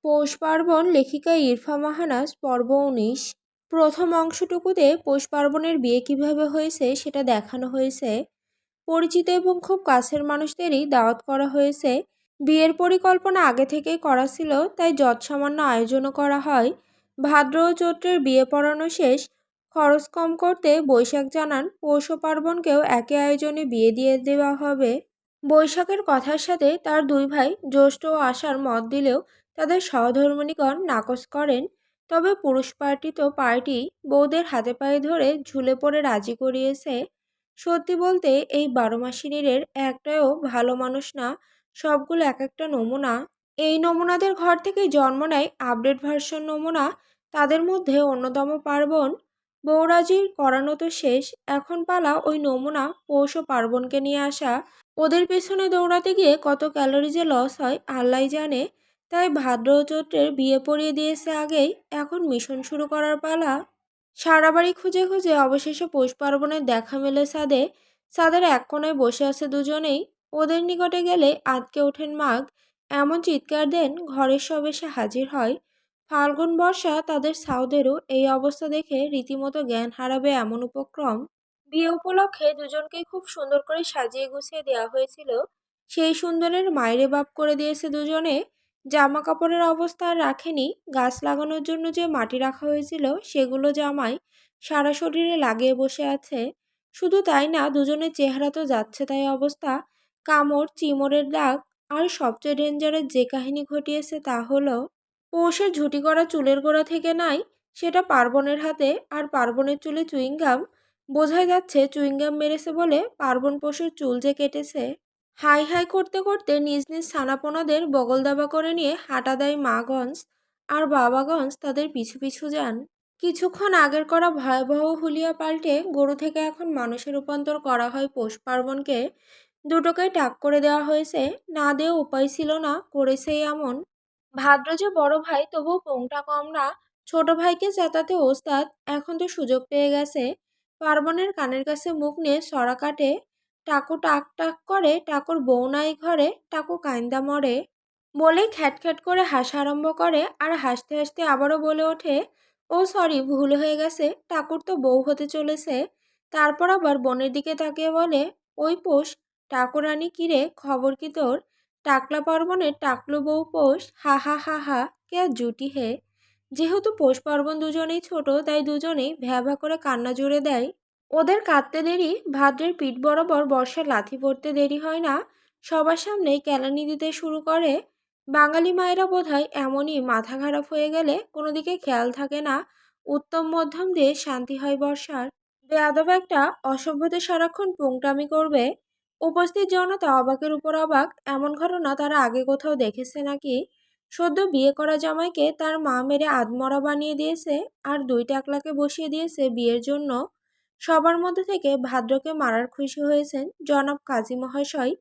পৌষ পার্বণ লেখিকা ইরফা মাহানাজ পর্ব ১৯। প্রথম অংশটুকুতে পৌষ পার্বণের বিয়ে কিভাবে হয়েছে সেটা দেখানো হয়েছে। পরিচিত এবং খুব কাছের মানুষদেরই দাওয়াত করা হয়েছে। বিয়ের পরিকল্পনা আগে থেকেই করা ছিল, তাই যৎসামান্য আয়োজনও করা হয়। ভাদ্র ও চৈত্রের বিয়ে পড়ানো শেষ, খরচ কম করতে বৈশাখ জানান পৌষ পার্বণকেও একই আয়োজনে বিয়ে দিয়ে দেওয়া হবে। বৈশাখের কথার সাথে তার দুই ভাই জ্যৈষ্ঠ ও আষাঢ় মত দিলেও তাদের সহধর্মিণীগণ নাকচ করেন। তবে পুরুষ পার্টি বউদের হাতে পায়ে ধরে ঝুলে পড়ে রাজি করিয়েছে। সত্যি বলতে এই ১২ মাসিনীরের একটাও ভালো মানুষ না, সবগুলো এক একটা নমুনা। এই নমুনাদের ঘর থেকেই জন্ম নেয় আপডেট ভার্সন নমুনা। তাদের মধ্যে অন্যতম পার্বণ। বউরাজির করানো তো শেষ, এখন পালা ওই নমুনা পৌষ পার্বণকে নিয়ে আসা। ওদের পেছনে দৌড়াতে গিয়ে কত ক্যালোরি যে লস হয় আল্লাহই জানে। তাই ভাদ্র ও চৈত্রের বিয়ে পড়িয়ে দিয়েছে আগেই, এখন মিশন শুরু করার পালা। সারা বাড়ি খুঁজে খুঁজে অবশেষে পৌষ পার্বণের দেখা মেলে ছাদে। ছাদের এক কোণায় বসে আছে দুজনেই। ওদের নিকটে গেলে আঁতকে ওঠেন মাঘ, এমন চিৎকার দেন ঘরের সব এসে হাজির হয়। ফাল্গুন বর্ষা তাদের সাউদেরও এই অবস্থা দেখে রীতিমতো জ্ঞান হারাবে এমন উপক্রম। বিয়ে উপলক্ষে দুজনকেই খুব সুন্দর করে সাজিয়ে গুছিয়ে দেওয়া হয়েছিল। সেই সুন্দরের মাইরে বাপ করে দিয়েছে দুজনে। জামা কাপড়ের অবস্থা আর রাখেনি। গাছ লাগানোর জন্য যে মাটি রাখা হয়েছিল সেগুলো জামাই সারা শরীরে লাগিয়ে বসে আছে। শুধু তাই না, দুজনের চেহারা তো যাচ্ছে তাই অবস্থা। কামড় চিমড়ের দাগ। আর সবচেয়ে ডেঞ্জারের যে কাহিনী ঘটিয়েছে তা হলো পৌষের ঝুটি করা চুলের গোড়া থেকে নাই, সেটা পার্বণের হাতে। আর পার্বণের চুলে চুইংগাম। বোঝাই যাচ্ছে চুইংগাম মেরেছে বলে পার্বণ পশুর চুল যে কেটেছে। হাই হাই করতে করতে নিজ নিজ ছানাপোনাদের বগল দাবা করে নিয়ে হাঁটা দেয় মাগঞ্জ, আর বাবাগঞ্জ তাদের পিছু পিছু যান। কিছুক্ষণ আগের করা ভয়াবহ হুলিয়া পাল্টে গরু থেকে এখন মানুষে রূপান্তর করা হয় পৌষ পার্বণকে। দুটোকেই টাক করে দেওয়া হয়েছে, না দেওয়া উপায় ছিল না, করেছে এমন। ভাদ্র যে বড় ভাই তবুও পোংটা কম না, ছোট ভাইকে চেতাতে ওস্তাদ। এখন তো সুযোগ পেয়ে গেছে। পার্বণের কানের কাছে মুখ নিয়ে সরা কাটে। টাকু টাক টাক করে, টাকুর বউ নাই ঘরে, টাকু কাইন্দা মরে বলেই খ্যাট করে হাসা আরম্ভ করে। আর হাসতে হাসতে আবারও বলে ওঠে, ও সরি, ভুল হয়ে গেছে, টাকুর তো বউ হতে চলেছে। তারপর আবার বোনের দিকে তাকিয়ে বলে, ওই পোষ, টাকুরানি কিরে, খবর কি তোর? টাকলা পার্বণের টাকলু বউ পোষ, হা হা হা হা, কে আর জুটি হে। যেহেতু পৌষ পার্বণ দুজনেই ছোট, তাই দুজনেই ভ্যা ভ্যা করে কান্না জুড়ে দেয়। ওদের কাঁদতে দেরি, ভাদ্রের পিঠ বরাবর বর্ষার লাথি পড়তে দেরি হয় না। সবার সামনেই কেলানি দিতে শুরু করে। বাঙালি মায়েরা বোধহয় এমনই, মাথা খারাপ হয়ে গেলে কোনো দিকে খেয়াল থাকে না। উত্তম মধ্যম দিয়ে শান্তি হয় বর্ষার। বেয়াদব একটা অসভ্যদের সারাক্ষণ পুংটামি করবে। উপস্থিত জনতা অবাকের উপর অবাক, এমন ঘটনা তারা আগে কোথাও দেখেছে নাকি? সদ্য বিয়ে করা জামাইকে তার মা মেরে আধমরা বানিয়ে দিয়েছে, আর দুই টাকলাকে বসিয়ে দিয়েছে বিয়ের জন্য। সবার মধ্যে থেকে ভাদ্রকে মারার খুশি হয়েছেন জনাব কাজী মহাশয়,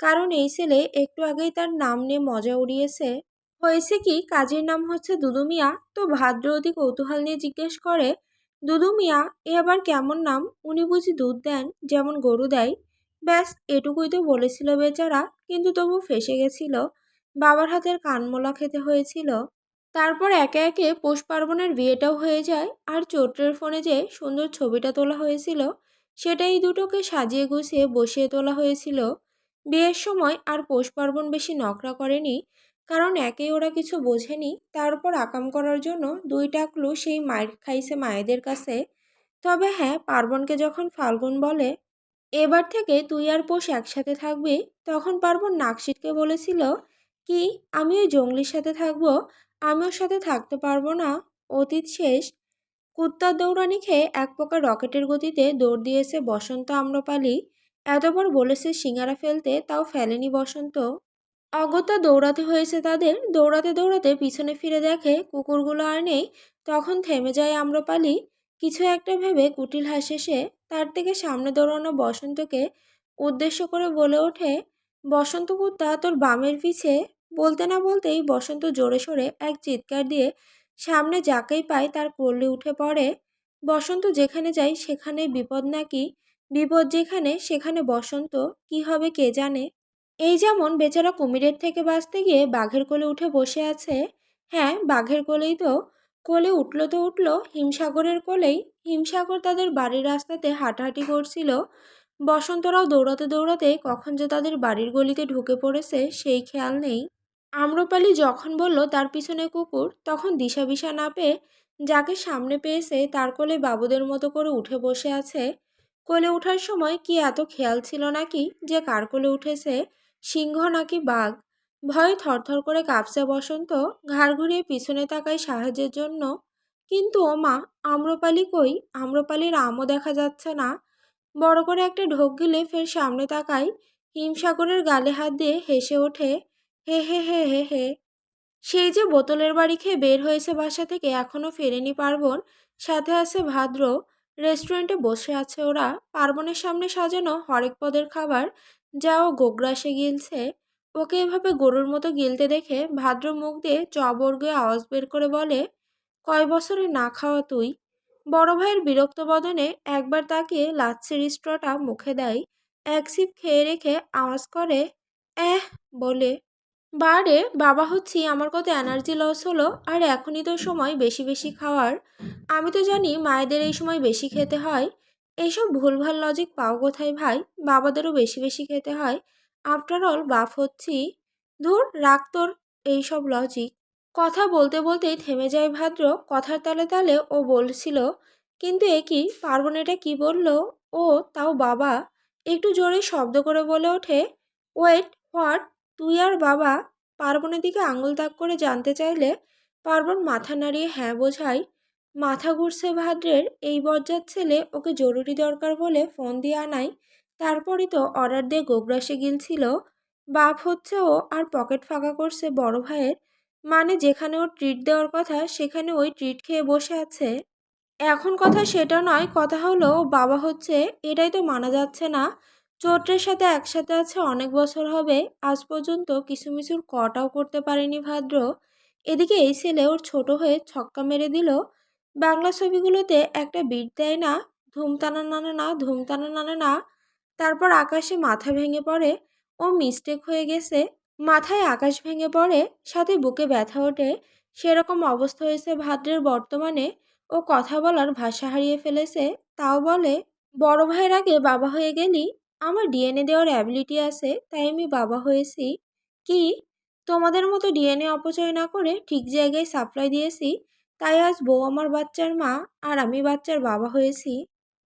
কারণ এই ছেলে একটু আগেই তার নাম নিয়ে মজা উড়িয়েছে। হয়েছে কি, কাজীর নাম হচ্ছে দুদু মিয়া। তো ভাদ্র অতি কৌতূহল নিয়ে জিজ্ঞেস করে, দুদু মিয়া, এ আবার কেমন নাম? উনি বুঝি দুধ দেন যেমন গরু দেয়? ব্যাস এটুকুই তো বলেছিল বেচারা, কিন্তু তবু ফেঁসে গেছিল। বাবার হাতের কানমোলা খেতে হয়েছিল। তারপর একে একে পৌষ পার্বণের বিয়েটাও হয়ে যায়। আর চৈত্রের ফোনে যে সুন্দর ছবিটা তোলা হয়েছিল, সেটাই দুটোকে সাজিয়ে গুছিয়ে বসিয়ে তোলা হয়েছিল। বিয়ের সময় আর পৌষ পার্বণ বেশি নকরা করেনি, কারণ একেই ওরা কিছু বোঝেনি, তার উপর আকাম করার জন্য দুই টাকলু সেই মায়ের খাইছে মায়েদের কাছে। তবে হ্যাঁ, পার্বণকে যখন ফাল্গুন বলে, এবার থেকে তুই আর পৌষ একসাথে থাকবি, তখন পার্বণ নাক সিটকে বলেছিল, কি, আমি ওই জঙ্গলির সাথে থাকবো? আমি ওর সাথে থাকতে পারবো না। অতীত শেষ। কুত্তার দৌড়ানি খেয়ে এক প্রকার রকেটের গতিতে দৌড় দিয়েছে বসন্ত আম্রপালি। এতবার বলেছে সিঙ্গারা ফেলতে, তাও ফেলেনি বসন্ত। অগত্যা দৌড়াতে হয়েছে তাদের। দৌড়াতে দৌড়াতে পিছনে ফিরে দেখে কুকুরগুলো আর নেই। তখন থেমে যায় আম্রপালি। কিছু একটা ভেবে কুটিল হাসে সে। তার থেকে সামনে দৌড়ানো বসন্তকে উদ্দেশ্য করে বলে ওঠে, বসন্ত কুত্তা, তোর বামের পিছে। বলতে না বলতেই বসন্ত জোরে সোরে এক চিৎকার দিয়ে সামনে যাকেই পায় তার কোলে উঠে পড়ে। বসন্ত যেখানে যায় সেখানে বিপদ নাকি? বিপদ যেখানে সেখানে বসন্ত। কি হবে কে জানে। এই যেমন বেচারা কুমিরের থেকে বাঁচতে গিয়ে বাঘের কোলে উঠে বসে আছে, হ্যাঁ, বাঘের কোলেই তো। কোলে উঠল তো উঠল হিমসাগরের কোলেই। হিমসাগর তাদের বাড়ির রাস্তাতে হাঁটাহাঁটি করছিল। বসন্তরাও দৌড়াতে দৌড়াতে কখন যে তাদের বাড়ির গলিতে ঢুকে পড়েছে সেই খেয়াল নেই। আম্রপালি যখন বলল তার পিছনে কুকুর, তখন দিশাবিশা না পেয়ে যাকে সামনে পেয়েছে তার কোলে বাবুদের মতো করে উঠে বসে আছে। কোলে ওঠার সময় কি এত খেয়াল ছিল নাকি যে কার কোলে উঠেছে, সিংহ নাকি বাঘ? ভয়ে থরথর করে কাঁপছে বসন্ত। ঘাড় ঘুরিয়ে পিছনে তাকায় সাহায্যের জন্য, কিন্তু ও মা, আম্রপালি কই? আম্রপালির আমও দেখা যাচ্ছে না। বড় করে একটা ঢোক গিলে ফের সামনে তাকায়। হিমসাগরের গালে হাত দিয়ে হেসে ওঠে, হে হে হে হে হে। সেই যে বোতলের বাড়ি খেয়ে বের হয়েছে বাসা থেকে, এখনো ফেরেনি পার্বণ। সাথে আছে ভাদ্র। রেস্টুরেন্টে বসে আছে ওরা। পার্বণের সামনে সাজানো হরেক পদের খাবার, যা ও গোগ্রাসে গিলছে। ওকে এভাবে গরুর মতো গিলতে দেখে ভাদ্র মুখ দিয়ে চবর্গে আওয়াজ বের করে বলে, কয় বছরে না খাওয়া তুই? বড় ভাইয়ের বিরক্ত বদনে একবার তাকিয়ে লাচ্ছির স্ট্রটা মুখে দেয়। এক সিপ খেয়ে রেখে আওয়াজ করে, এহ বলে, বারে বাবা হচ্ছি, আমার কত এনার্জি লস হলো, আর এখনই তো সময় বেশি বেশি খাওয়ার। আমি তো জানি মায়েদের এই সময় বেশি খেতে হয়। এইসব ভুলভাল লজিক পাও কোথায় ভাই? বাবাদেরও বেশি বেশি খেতে হয়। আফটার অল বাপ হচ্ছি। ধুর, রাখ তোর এইসব লজিক। কথা বলতে বলতেই থেমে যায় ভাদ্র। কথার তালে তালে ও বলছিল, কিন্তু এ কি, পার্বণ এটা কি বলল? ও তাও বাবা। একটু জোরে শব্দ করে বলে ওঠে, ওয়েট, হোয়াট? তুই আর বাবা? পার্বণের দিকে আঙুল তাক করে জানতে চাইলে পার্বণ মাথা নাড়িয়ে হ্যাঁ বোঝায়। মাথা ঘুরছে ভাদ্রের। এই বজ্জাত ছেলে ওকে জরুরি দরকার বলে ফোন দিয়ে আনায়। তারপরই তো অর্ডার দিয়ে গোগ্রাসে গিলছিল। বাপ হচ্ছে ও, আর পকেট ফাঁকা করছে বড় ভাইয়ের। মানে যেখানে ওর ট্রিট দেওয়ার কথা সেখানে ওই ট্রিট খেয়ে বসে আছে। এখন কথা সেটা নয়, কথা হলো ও বাবা হচ্ছে, এটাই তো মানা যাচ্ছে না। চোত্রের সাথে একসাথে আছে অনেক বছর হবে, আজ পর্যন্ত কিসুমিচুর কটাও করতে পারেনি ভাদ্র। এদিকে এই ছেলে ওর ছোট হয়ে ছক্কা মেরে দিল। বাংলা ছবিগুলোতে একটা বিট দেয় না, ধুমতানা নানা না, ধুমতানা নানা না। তারপর আকাশে মাথা ভেঙে পড়ে। ও মিস্টেক হয়ে গেছে। মাথায় আকাশ ভেঙে পড়ে, সাথে বুকে ব্যথা ওঠে। সেরকম অবস্থা হয়েছে ভাদ্রের বর্তমানে। ও কথা বলার ভাষা হারিয়ে ফেলেছে। তাও বলে, বড় ভাইয়ের আগে বাবা হয়ে গেলি। আমার ডিএনএ দেওয়ার অ্যাবিলিটি আছে, তাই আমি বাবা হয়েছি। কি? তোমাদের মতো ডিএনএ অপচয় না করে ঠিক জায়গায় সাপ্লাই দিয়েছি, তাই আজ বউ আমার বাচ্চার মা আর আমি বাচ্চার বাবা হয়েছি।